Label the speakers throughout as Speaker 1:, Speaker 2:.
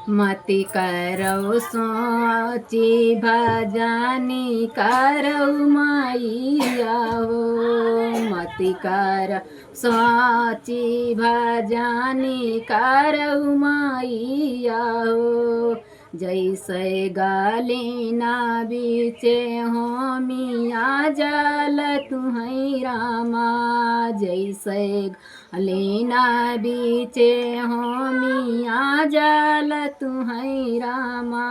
Speaker 1: मति करौ सोची भजनी करौ मैया हो। मति कर सोची भजनी करौ मैया हो। जैसे गलीना बीचे होमिया जल तुहै रामा। जैसे गलीना बीचे होमिया जल तुहै रामा।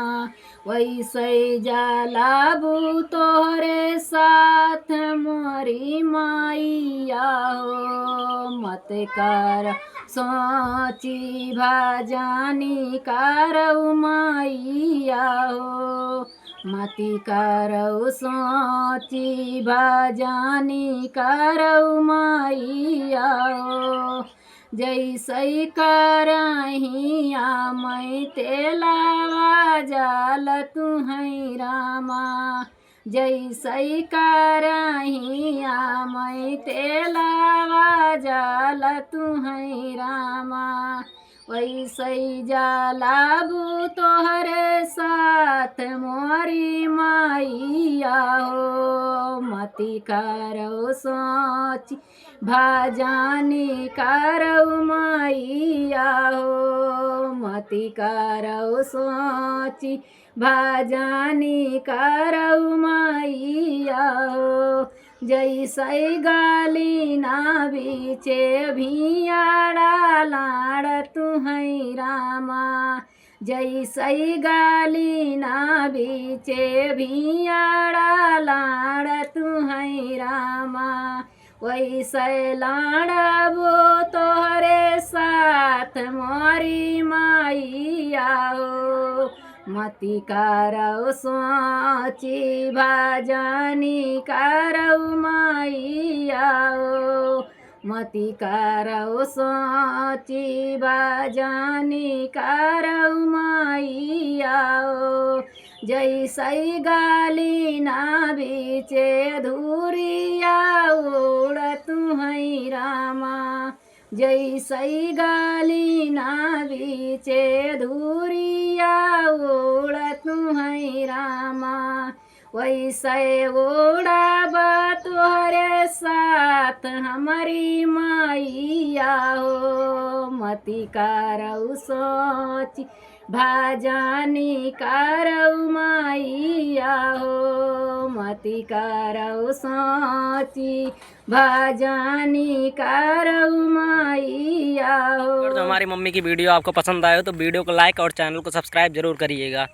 Speaker 1: वैसे जलाबू तोहरे साथ मोरी मैया हो। मत कर सोची भजनी करौ मैया हो। मति करौ सोची भजनी करौ मैया हो। जैसे करहिया मैं तेलावा जल तुहै रामा। जैसे करहिया मैं तेलावा जल तुहै रामा। वैसे जलाबू तोहरे साथ मोरी मैया हो। मति करौ सोची भजनी करौ मैया हो। मति करौ सोची भजनी करौ मैया हो। जैसे गलीना बीचे भियाड़ा लाड़ तुहै रामा। जैसे गलीना बीचे भियाड़ा लाड़ तुहै रामा। वैसे लाड़बो तोहरे साथ मोरी मैया हो। मति करौ सोची भजनी करौ मैया हो। मति करौ सोची भजनी करौ मैया हो। जैसे गलीना बीचे धुरिया उड़ तुहै रामा। जैसे गलीना बीचे धुरिया उड़ तुहै रामा। वैसे उड़ब तोहरे साथ हमारी मैया हो। मति करौ सोची भजनी करौ मैया हो। मति करौ सोची भजनी करौ मैया हो।
Speaker 2: अगर जो हमारी मम्मी की वीडियो आपको पसंद आए तो वीडियो को लाइक और चैनल को सब्सक्राइब जरूर करिएगा।